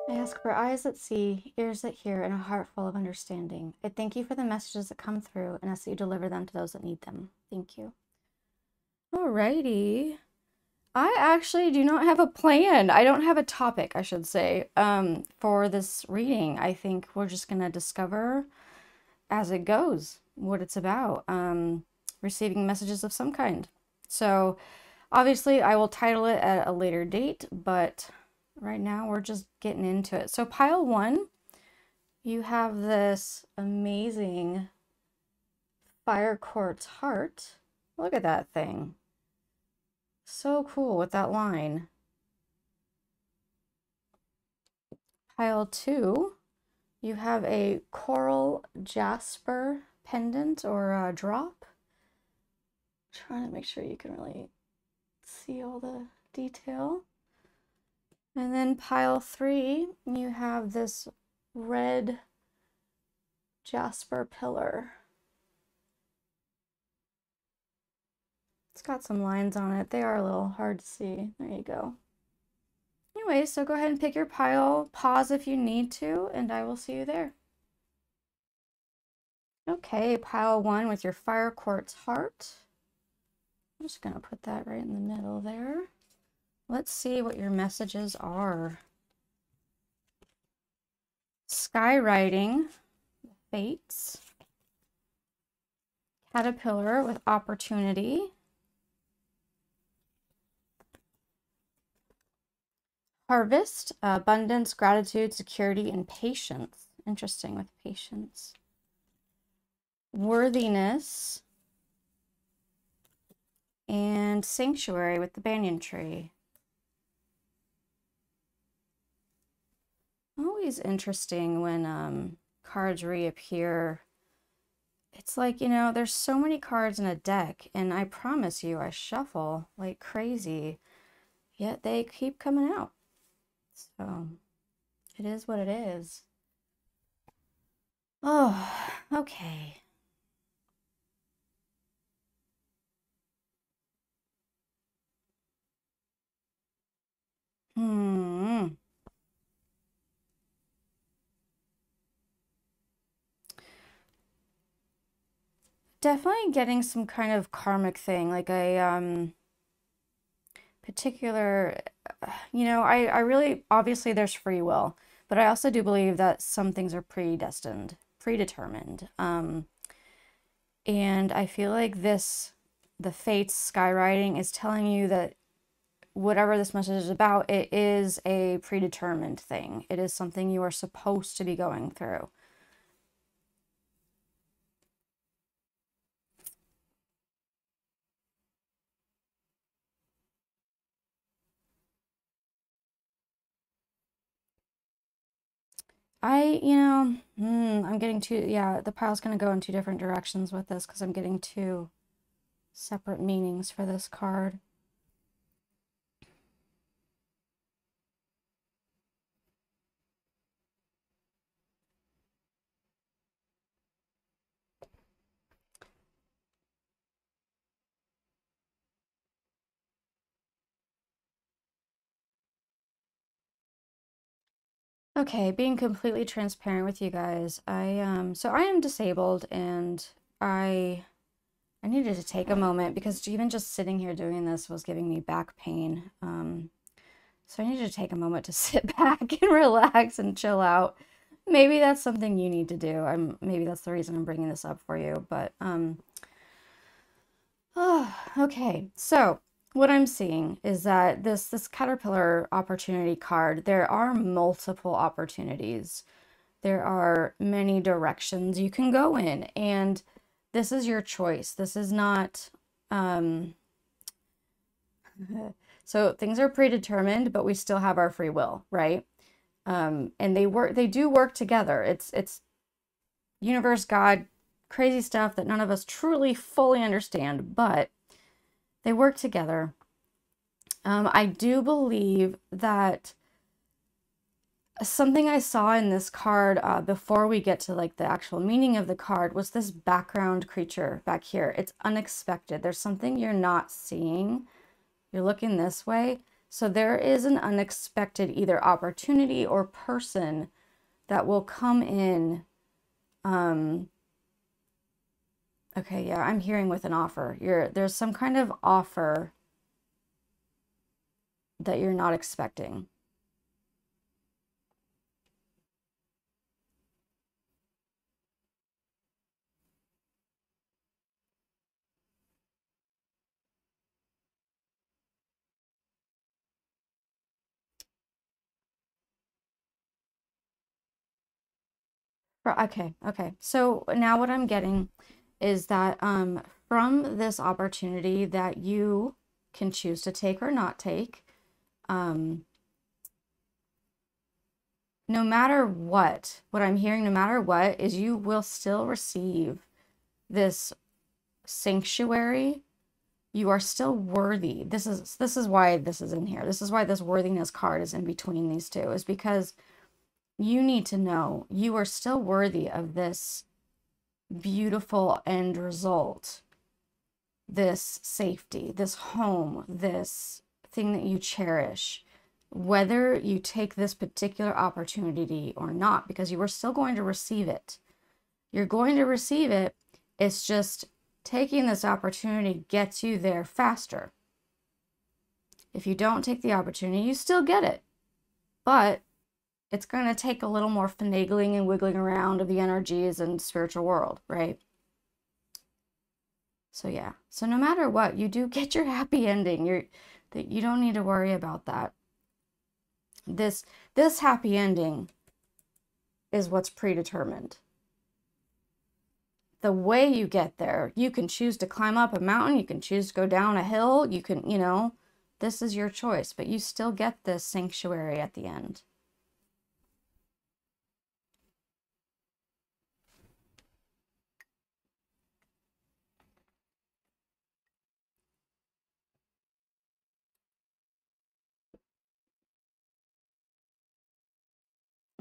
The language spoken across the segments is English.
I ask for eyes that see, ears that hear, and a heart full of understanding. I thank you for the messages that come through and ask that you deliver them to those that need them. Thank you. Alrighty. I actually do not have a plan. I don't have a topic, I should say, for this reading. I think we're just going to discover as it goes what it's about. Receiving messages of some kind. So obviously I will title it at a later date, but right now we're just getting into it. So pile one, you have this amazing fire quartz heart. Look at that thing. So cool with that line. Pile two, you have a coral jasper pendant or a drop. Trying to make sure you can really see all the detail. And then pile three, you have this red jasper pillar. It's got some lines on it. They are a little hard to see. There you go. Anyway, so go ahead and pick your pile. Pause if you need to, and I will see you there. Okay, pile one with your fire quartz heart. I'm just going to put that right in the middle there. Let's see what your messages are. Skywriting, fates. Caterpillar with opportunity. Harvest, abundance, gratitude, security, and patience. Interesting with patience. Worthiness. And sanctuary with the banyan tree. Always interesting when cards reappear. It's like, you know, there's so many cards in a deck, and I promise you, I shuffle like crazy, yet they keep coming out. So, it is what it is. Oh, okay. Definitely getting some kind of karmic thing, like a particular, you know, I really, obviously there's free will, but I also do believe that some things are predestined, predetermined. And I feel like the fates skywriting is telling you that whatever this message is about, it is a predetermined thing. It is something you are supposed to be going through. I'm getting two, yeah, the pile's going to go in two different directions with this because I'm getting two separate meanings for this card. Okay, being completely transparent with you guys, so I am disabled and I needed to take a moment because even just sitting here doing this was giving me back pain. So I needed to take a moment to sit back and relax and chill out. Maybe that's something you need to do. Maybe that's the reason I'm bringing this up for you, but oh, okay. So what I'm seeing is that this Caterpillar opportunity card, there are multiple opportunities. There are many directions you can go in, and this is your choice. This is not so things are predetermined, but we still have our free will, right? And they do work together. It's universe, God, crazy stuff that none of us truly fully understand, but they work together. I do believe that something I saw in this card before we get to like the actual meaning of the card was this background creature back here. It's unexpected. There's something you're not seeing. You're looking this way. So there is an unexpected either opportunity or person that will come in. Okay, yeah, I'm hearing with an offer. There's some kind of offer that you're not expecting. Okay, okay. So now what I'm getting is that from this opportunity that you can choose to take or not take, um, no matter what I'm hearing, no matter what, is you will still receive this sanctuary. You are still worthy. This is why this is in here. This is why this worthiness card is in between these two, is because you need to know you are still worthy of this beautiful end result, this safety, this home, this thing that you cherish, whether you take this particular opportunity or not, because you are still going to receive it. You're going to receive it. It's just taking this opportunity gets you there faster. If you don't take the opportunity, you still get it. But it's going to take a little more finagling and wiggling around of the energies and spiritual world, right? So yeah. So no matter what, you do get your happy ending. You don't need to worry about that. This happy ending is what's predetermined. The way you get there, you can choose to climb up a mountain, you can choose to go down a hill, you can, this is your choice, but you still get this sanctuary at the end.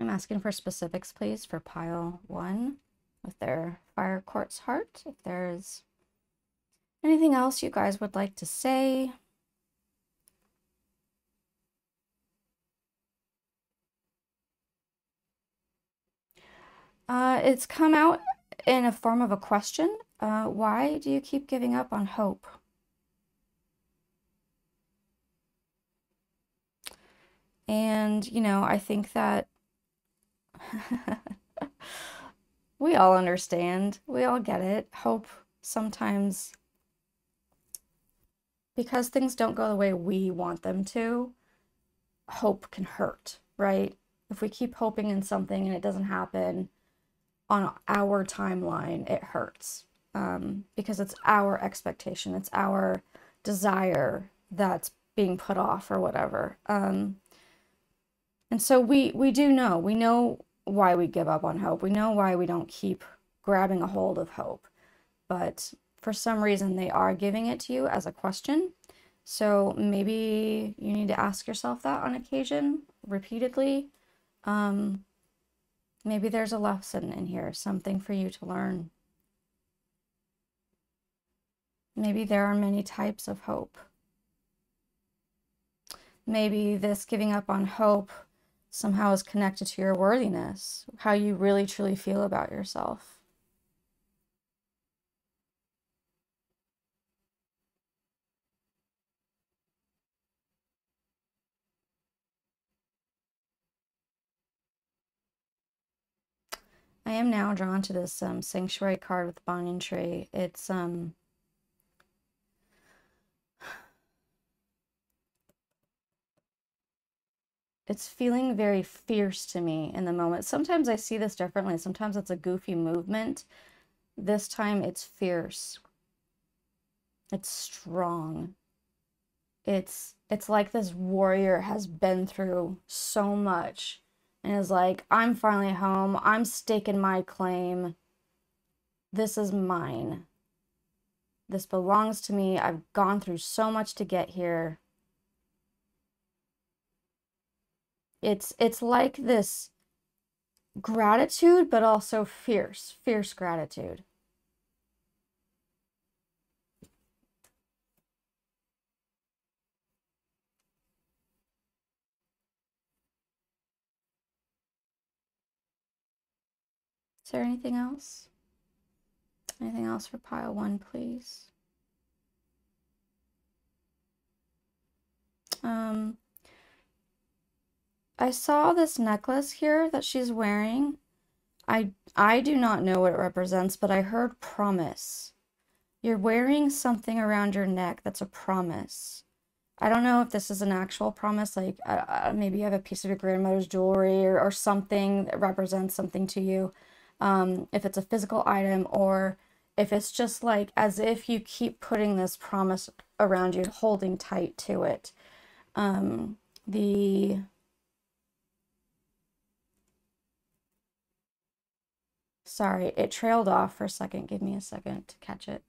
I'm asking for specifics, please, for pile 1 with their fire quartz heart. If there's anything else you guys would like to say. It's come out in a form of a question. Why do you keep giving up on hope? And, I think that we all understand. We all get it. Hope sometimes, because things don't go the way we want them to, hope can hurt, right? If we keep hoping in something and it doesn't happen on our timeline, it hurts. Because it's our expectation, it's our desire that's being put off or whatever. And so we know why we give up on hope. We know why we don't keep grabbing a hold of hope. But for some reason, they are giving it to you as a question. So maybe you need to ask yourself that on occasion, repeatedly. Maybe there's a lesson in here, something for you to learn. Maybe there are many types of hope. Maybe this giving up on hope somehow is connected to your worthiness, how you really truly feel about yourself. I am now drawn to this sanctuary card with the banyan tree. It's feeling very fierce to me in the moment. Sometimes I see this differently. Sometimes it's a goofy movement. This time it's fierce. It's strong. It's like this warrior has been through so much and is like, I'm finally home. I'm staking my claim. This is mine. This belongs to me. I've gone through so much to get here. It's like this gratitude, but also fierce gratitude. there anything else? Anything else for pile 1, please? I saw this necklace here that she's wearing. I do not know what it represents, but I heard promise. You're wearing something around your neck that's a promise. I don't know if this is an actual promise, like maybe you have a piece of your grandmother's jewelry or something that represents something to you. If it's a physical item or if it's just like as if you keep putting this promise around you, holding tight to it. Sorry, it trailed off for a second. Give me a second to catch it.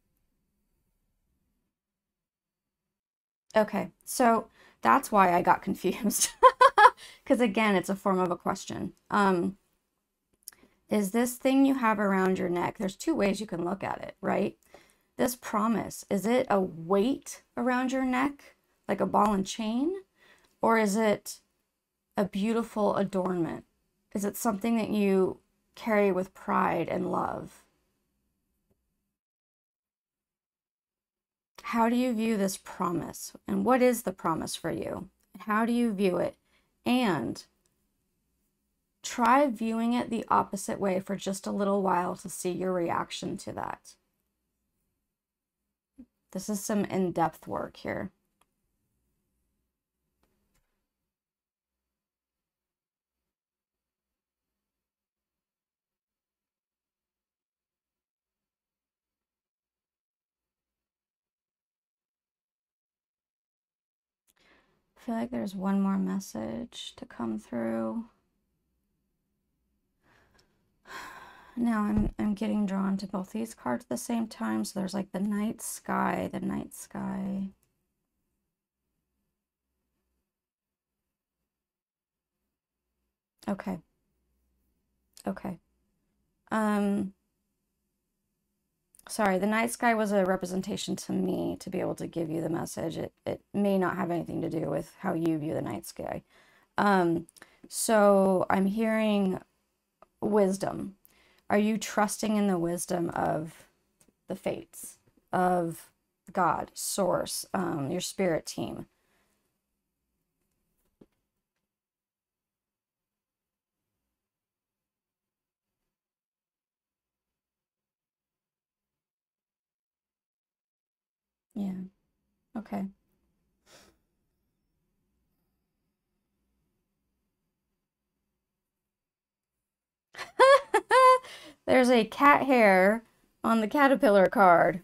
Okay, so that's why I got confused. Because again, it's a form of a question. Is this thing you have around your neck, there's two ways you can look at it, right? This promise, is it a weight around your neck, like a ball and chain? Or is it a beautiful adornment? Is it something that you carry with pride and love? How do you view this promise? And what is the promise for you? How do you view it? And try viewing it the opposite way for just a little while to see your reaction to that. This is some in-depth work here. I feel like there's one more message to come through. Now I'm getting drawn to both these cards at the same time. So there's like the night sky, the night sky. Okay. Okay. Sorry, the night sky was a representation to me to be able to give you the message. It may not have anything to do with how you view the night sky. So I'm hearing wisdom. Are you trusting in the wisdom of the fates, of God, source, your spirit team? Yeah. Okay. There's a cat hair on the caterpillar card.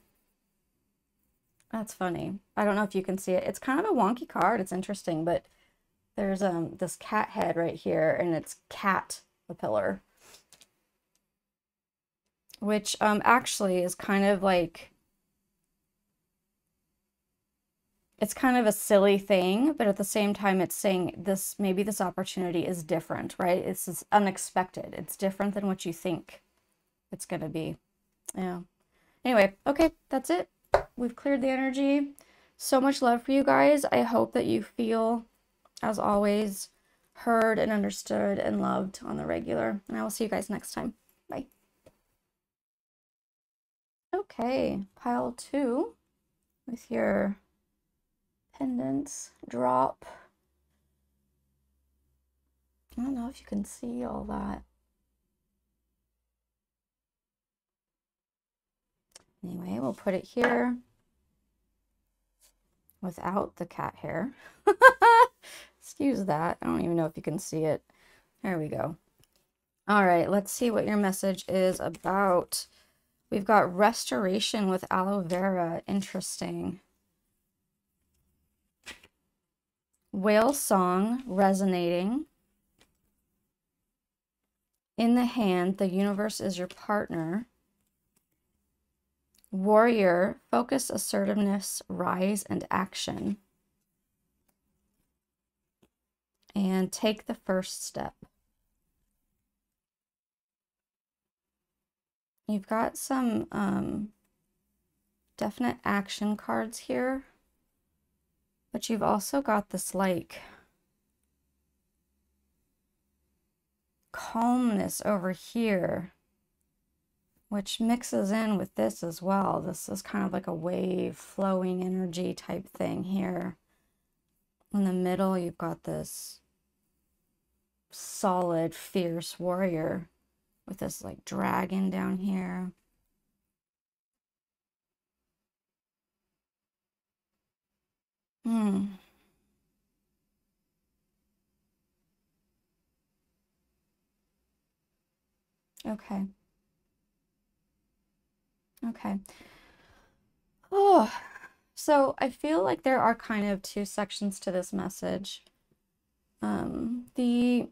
That's funny. I don't know if you can see it. It's kind of a wonky card. It's interesting, but there's this cat head right here, and it's cat-a-pillar, which actually is kind of like, it's kind of a silly thing, but at the same time, it's saying this, maybe this opportunity is different, right? It's unexpected. It's different than what you think it's going to be. Yeah. Anyway, okay, that's it. We've cleared the energy. So much love for you guys. I hope that you feel, as always, heard and understood and loved on the regular. And I will see you guys next time. Bye. Okay, pile 2 with your pendants drop. I don't know if you can see all that. Anyway, we'll put it here without the cat hair. Excuse that. I don't even know if you can see it. There we go. All right, let's see what your message is about. We've got restoration with aloe vera. Interesting. Whale song resonating. In the hand, the universe is your partner. Warrior, focus, assertiveness, rise, and action. And take the first step. You've got some definite action cards here, but you've also got this like calmness over here. which mixes in with this as well. This is kind of like a wave flowing energy type thing here. In the middle, you've got this solid, fierce warrior with this like dragon down here. Okay. Okay. Oh, so I feel like there are kind of two sections to this message. The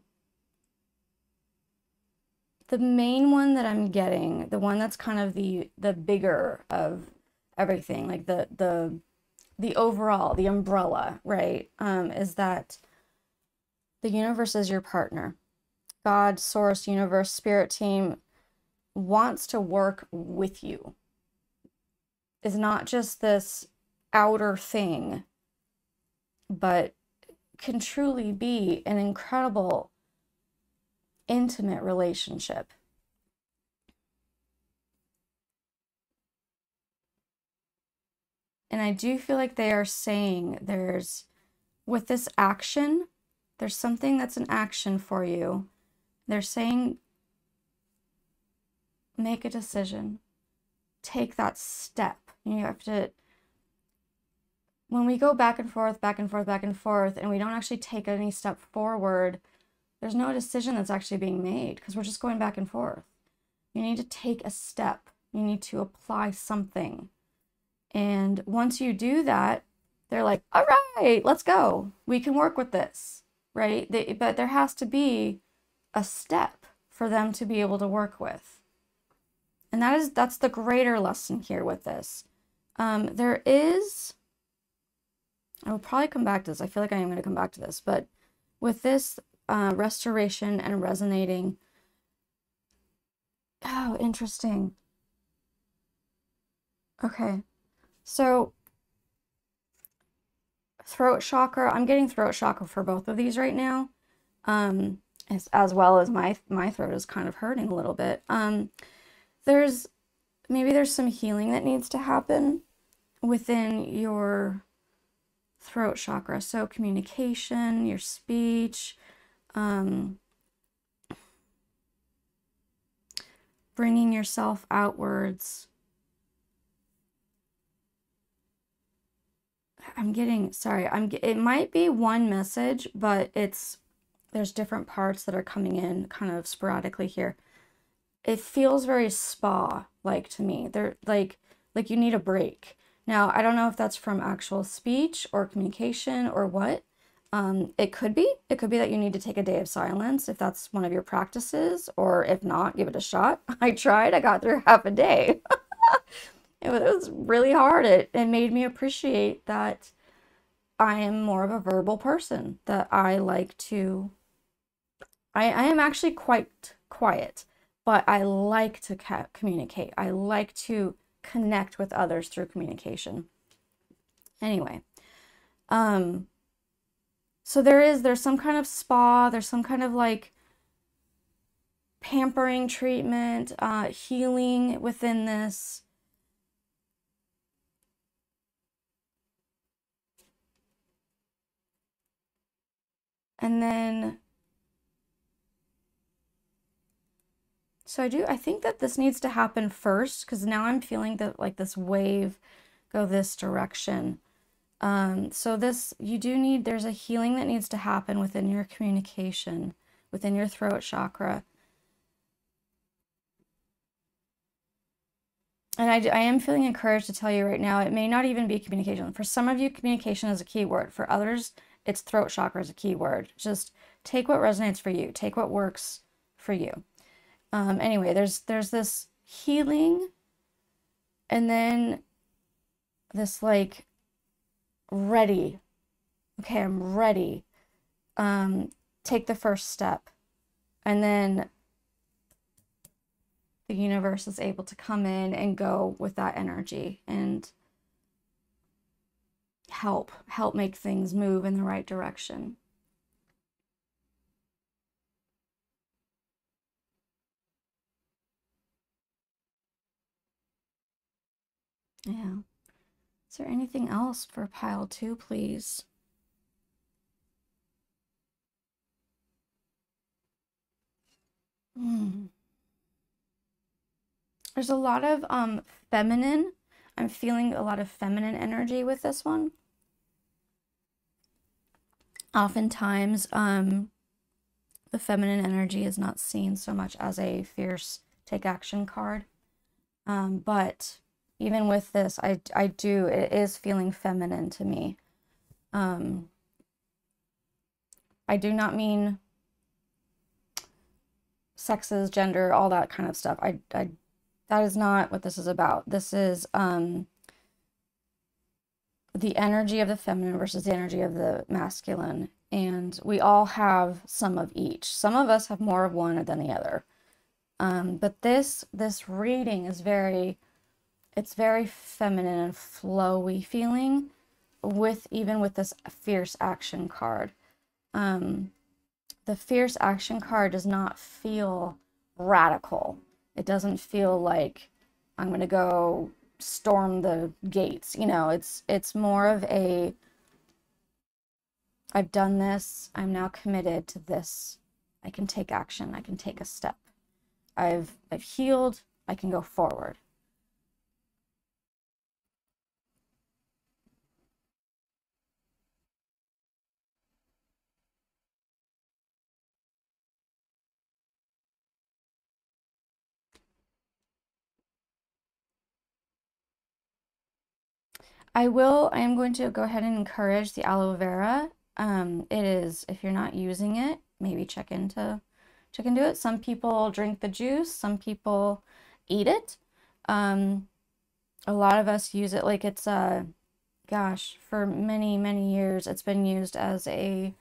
main one that I'm getting, the one that's kind of the bigger of everything, like the overall, the umbrella, right? Is that the universe is your partner. God, source, universe, spirit team wants to work with you. Is not just this outer thing, but can truly be an incredible, intimate relationship. And I do feel like they are saying with this action, there's something that's an action for you. They're saying, make a decision, take that step. You have to, when we go back and forth, back and forth, back and forth, and we don't actually take any step forward, there's no decision that's actually being made because we're just going back and forth. You need to take a step. You need to apply something. And once you do that, they're like, all right, let's go. We can work with this, right? But there has to be a step for them to be able to work with. And that's the greater lesson here with this. There is, I will probably come back to this. I feel like I am going to come back to this, but with this restoration and resonating, oh, interesting. Okay, so throat chakra, I'm getting throat chakra for both of these right now, as well as my throat is kind of hurting a little bit. Maybe there's some healing that needs to happen within your throat chakra. So communication, your speech, bringing yourself outwards. It might be one message, but there's different parts that are coming in kind of sporadically here. It feels very spa-like to me. They're like you need a break. Now, I don't know if that's from actual speech or communication or what. It could be that you need to take a day of silence if that's one of your practices, or if not, give it a shot. I tried, I got through half a day. It was really hard. It made me appreciate that I am more of a verbal person, that I like to, I am actually quite quiet, but I like to communicate. I like to connect with others through communication. Anyway, so there's some kind of spa, there's some kind of like pampering treatment, healing within this. And then, so I think that this needs to happen first, because now I'm feeling that like this wave go this direction. So there's a healing that needs to happen within your communication, within your throat chakra. And I am feeling encouraged to tell you right now, it may not even be communication. For some of you, communication is a key word. For others, it's throat chakra is a key word. Just take what resonates for you. Take what works for you. Anyway, there's this healing, and then this like ready. Okay, I'm ready. Take the first step. And then the universe is able to come in and go with that energy and help make things move in the right direction. Yeah. Is there anything else for pile 2, please? There's a lot of feminine. I'm feeling a lot of feminine energy with this one. Oftentimes, the feminine energy is not seen so much as a fierce take action card. But even with this, it is feeling feminine to me. I do not mean sexes, gender, all that kind of stuff. That is not what this is about. This is the energy of the feminine versus the energy of the masculine. And we all have some of each. Some of us have more of one than the other. But this reading is it's very feminine and flowy feeling even with this fierce action card. The fierce action card does not feel radical. It doesn't feel like I'm going to go storm the gates. You know, it's more of a, I've done this. I'm now committed to this. I can take action. I can take a step. I've healed. I can go forward. I am going to go ahead and encourage the aloe vera. It is, if you're not using it, maybe check into it. Some people drink the juice, some people eat it. A lot of us use it like it's gosh, for many, many years it's been used as a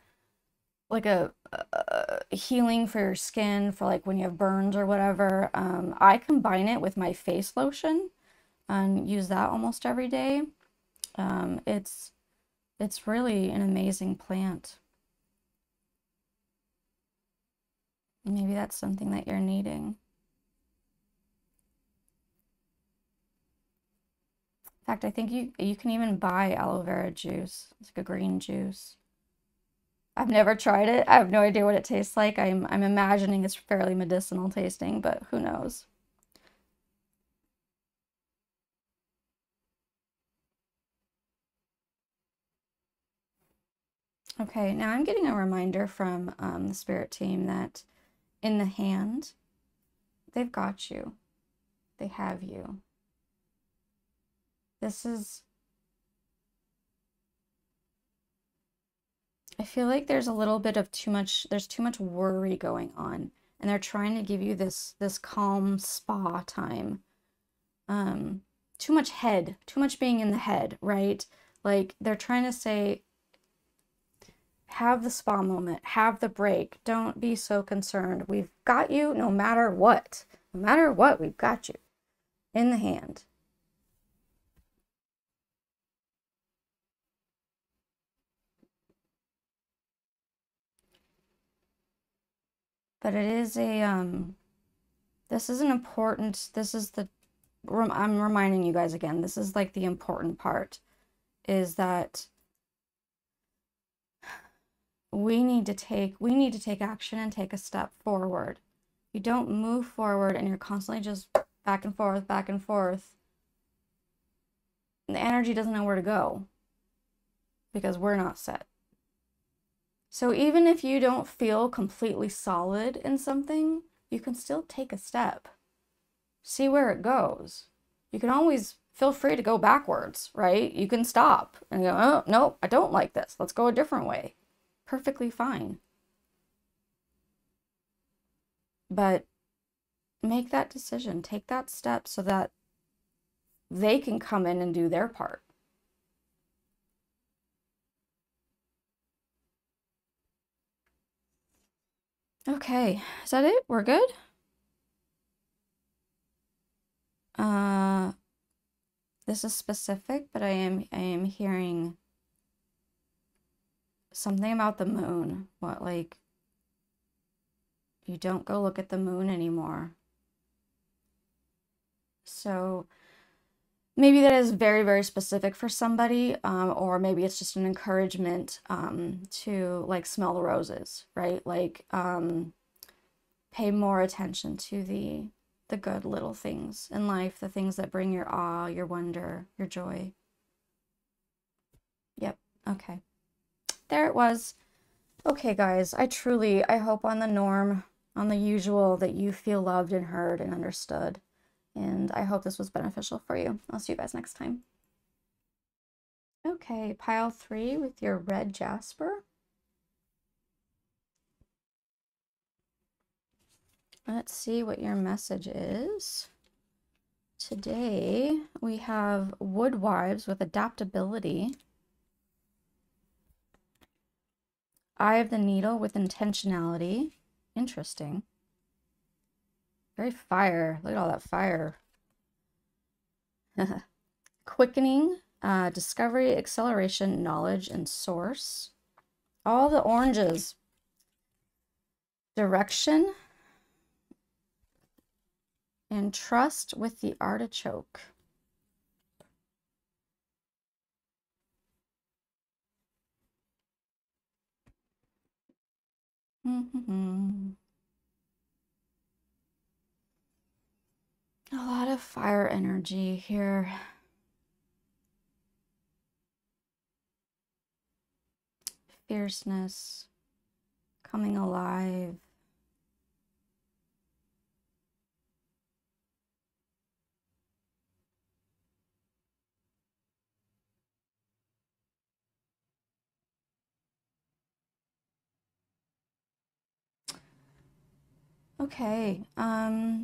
healing for your skin, for like when you have burns or whatever. I combine it with my face lotion and use that almost every day. It's really an amazing plant. Maybe that's something that you're needing. In fact, I think you can even buy aloe vera juice. It's like a green juice. I've never tried it. I have no idea what it tastes like. I'm imagining it's fairly medicinal tasting, but who knows? Okay, now I'm getting a reminder from the spirit team that in the hand, they've got you. They have you. This is, I feel like there's a little bit of there's too much worry going on, and they're trying to give you this calm spa time. Too much being in the head, right? Like they're trying to say, have the spa moment, have the break. Don't be so concerned. We've got you no matter what. No matter what, we've got you in the hand. But it is this is an important, I'm reminding you guys again, this is like the important part, is that we need to take action and take a step forward. You don't move forward and you're constantly just back and forth. And the energy doesn't know where to go because we're not set. So even if you don't feel completely solid in something, you can still take a step. See where it goes. You can always feel free to go backwards, right? You can stop and go, oh, no, I don't like this. Let's go a different way. Perfectly fine. But make that decision, take that step so that they can come in and do their part. Okay, is that it? We're good? This is specific, but I am hearing something about the moon. What, like, you don't go look at the moon anymore. So maybe that is very, very specific for somebody, or maybe it's just an encouragement to like smell the roses, right? Like pay more attention to the good little things in life, the things that bring your awe, your wonder, your joy. Yep. Okay. There it was. Okay, guys, I hope on the norm, on the usual, that you feel loved and heard and understood. And I hope this was beneficial for you. I'll see you guys next time. Okay, pile 3 with your red jasper. Let's see what your message is. Today we have Woodwives with adaptability. Eye of the Needle with intentionality. Interesting. Very fire. Look at all that fire. Quickening, discovery, acceleration, knowledge, and source. All the oranges. Direction. And trust with the artichoke. A lot of fire energy here. Fierceness, coming alive. Okay,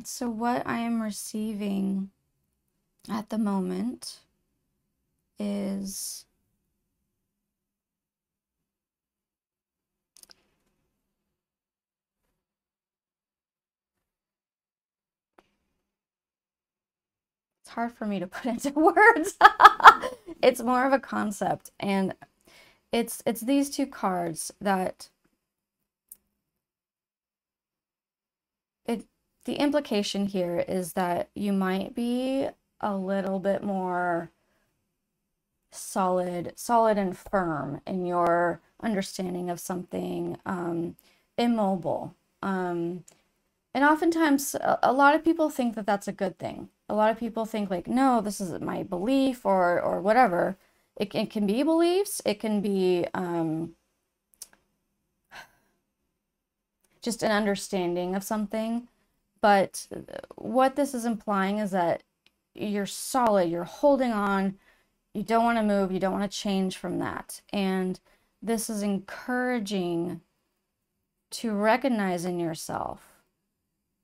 so what I am receiving at the moment is it's hard for me to put into words. It's more of a concept, and it's these two cards that the implication here is that you might be a little bit more solid and firm in your understanding of something, immobile. And oftentimes, a lot of people think that that's a good thing. A lot of people think like, no, this is my belief or whatever. It can be beliefs. It can be just an understanding of something. But what this is implying is that you're solid, you're holding on, you don't want to move, you don't want to change from that. And this is encouraging to recognize in yourself.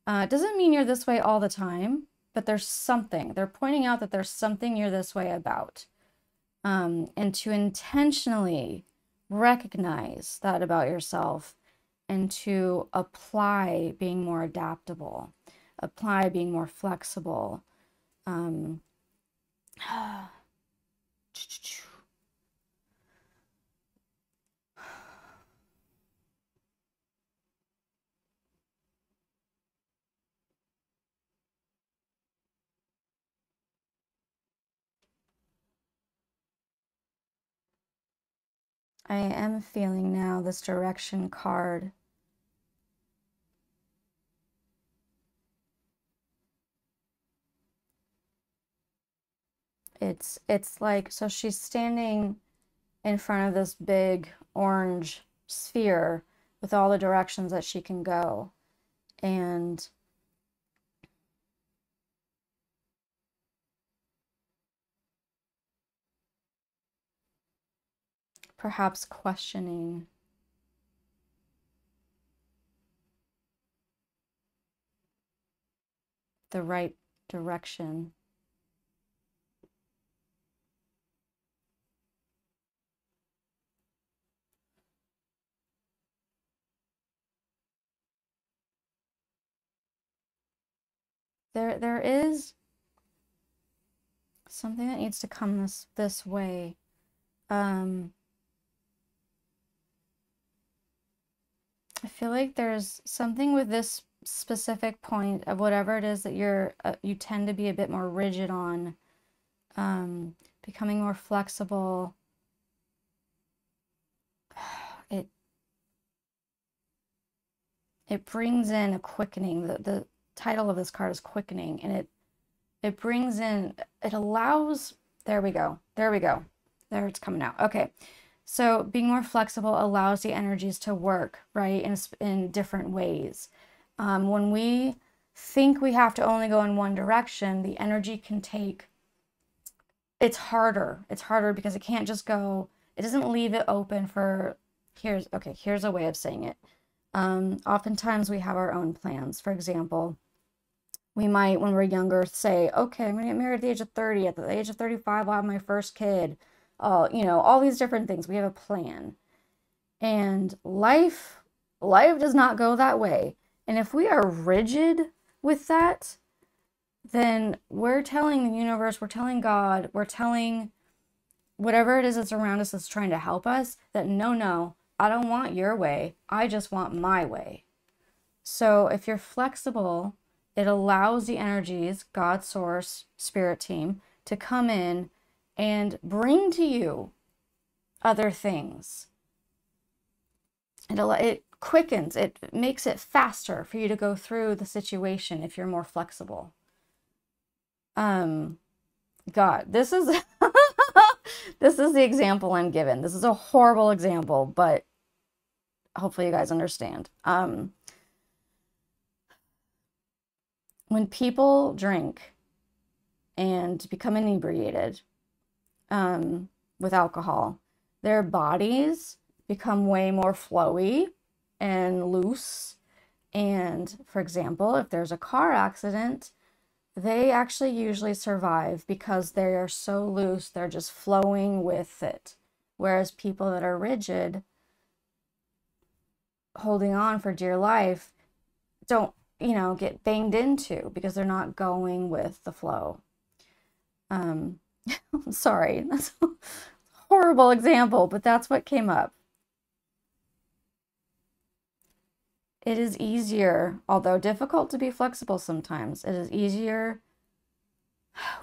It doesn't mean you're this way all the time, but there's something. They're pointing out that there's something you're this way about. And to intentionally recognize that about yourself and to apply being more adaptable, apply being more flexible. I am feeling now this direction card. It's like, so she's standing in front of this big orange sphere with all the directions that she can go. And perhaps questioning the right direction. There is something that needs to come this way. I feel like there's something with this specific point of whatever it is that you tend to be a bit more rigid on. Becoming more flexible. It it brings in a quickening. The title of this card is quickening, and it brings in, it allows, there we go. There we go. There, it's coming out. Okay. So being more flexible allows the energies to work, right, in different ways. When we think we have to only go in one direction, the energy can take, it's harder. It's harder because it can't just go, it doesn't leave it open for, here's a way of saying it. Oftentimes we have our own plans. For example, we might, when we're younger, say, okay, I'm going to get married at the age of 30. At the age of 35, I'll have my first kid. All these different things. We have a plan. And life does not go that way. And if we are rigid with that, then we're telling the universe, we're telling God, we're telling whatever it is that's around us that's trying to help us that no, I don't want your way. I just want my way. So if you're flexible, it allows the energies, God, source, spirit team, to come in and bring to you other things. It quickens, it makes it faster for you to go through the situation if you're more flexible. God, this is this is the example I'm given. This is a horrible example, but hopefully you guys understand. When people drink and become inebriated with alcohol, their bodies become way more flowy and loose. And for example, if there's a car accident, they actually usually survive because they are so loose, they're just flowing with it. Whereas people that are rigid, holding on for dear life, don't, get banged into because they're not going with the flow. I'm sorry, that's a horrible example, but that's what came up. It is easier, although difficult to be flexible sometimes, it is easier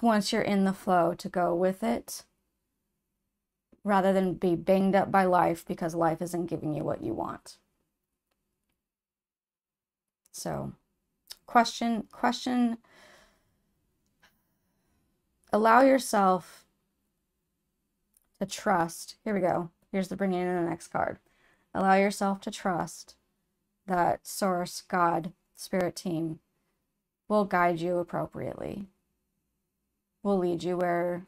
once you're in the flow to go with it rather than be banged up by life because life isn't giving you what you want. So, question, allow yourself to trust. Here we go. Here's the bringing in the next card. Allow yourself to trust that source, God, spirit team will guide you appropriately, will lead you where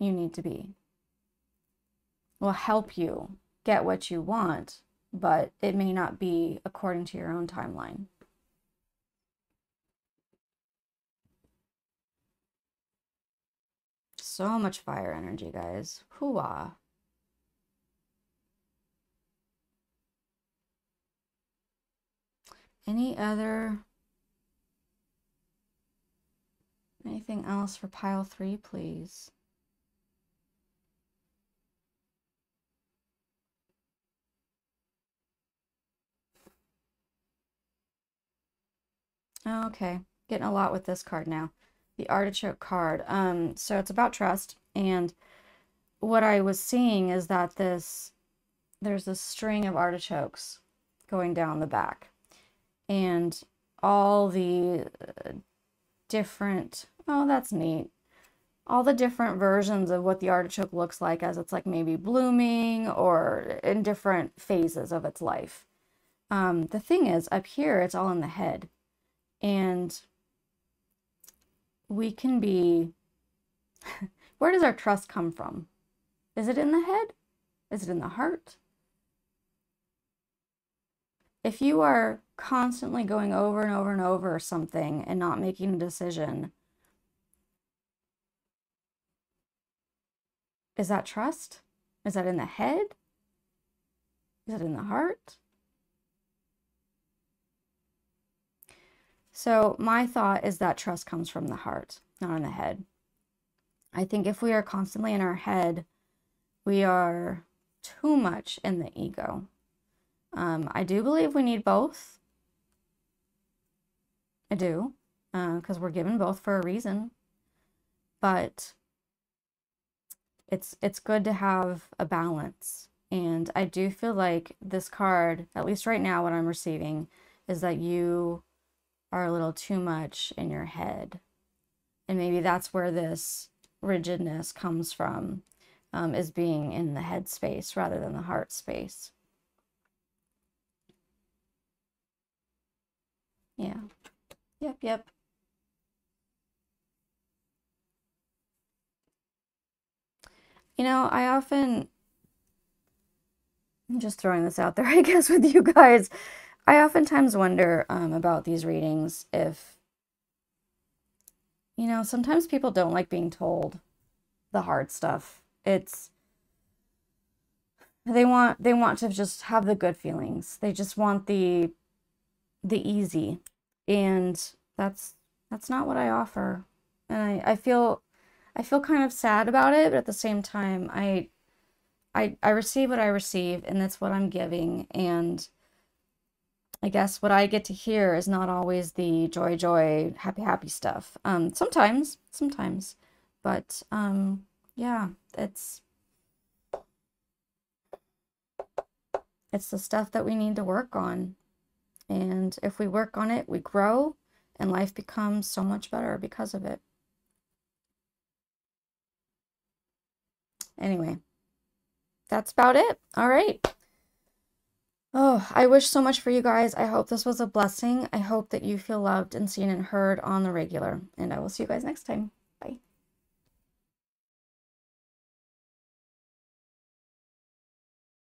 you need to be, will help you get what you want, but it may not be according to your own timeline. So much fire energy, guys. Hoo-ah. Anything else for pile 3, please? Okay, getting a lot with this card now. The artichoke card. So it's about trust, and what I was seeing is that there's this string of artichokes going down the back, and all the different, oh, that's neat. All the different versions of what the artichoke looks like as it's like maybe blooming or in different phases of its life. The thing is, up here, it's all in the head. And we can be, where does our trust come from? Is it in the head? Is it in the heart? If you are constantly going over and over and over something and not making a decision, is that trust? Is that in the head? Is it in the heart? So my thought is that trust comes from the heart, not in the head. I think if we are constantly in our head, we are too much in the ego. I do believe we need both. I do, because we're given both for a reason. But it's good to have a balance. And I do feel like this card, at least right now, what I'm receiving is that you are a little too much in your head. And maybe that's where this rigidness comes from, is being in the head space rather than the heart space. Yeah. Yep, yep. You know, I'm just throwing this out there, I guess, with you guys. I oftentimes wonder about these readings if, you know, sometimes people don't like being told the hard stuff. It's they want to just have the good feelings. They just want the easy. And that's not what I offer. And I feel kind of sad about it, but at the same time I receive what I receive and that's what I'm giving. And I guess what I get to hear is not always the joy, joy, happy, happy stuff. Sometimes, but yeah, it's the stuff that we need to work on. And if we work on it, we grow, and life becomes so much better because of it. Anyway, that's about it. All right. Oh, I wish so much for you guys. I hope this was a blessing. I hope that you feel loved and seen and heard on the regular. And I will see you guys next time. Bye.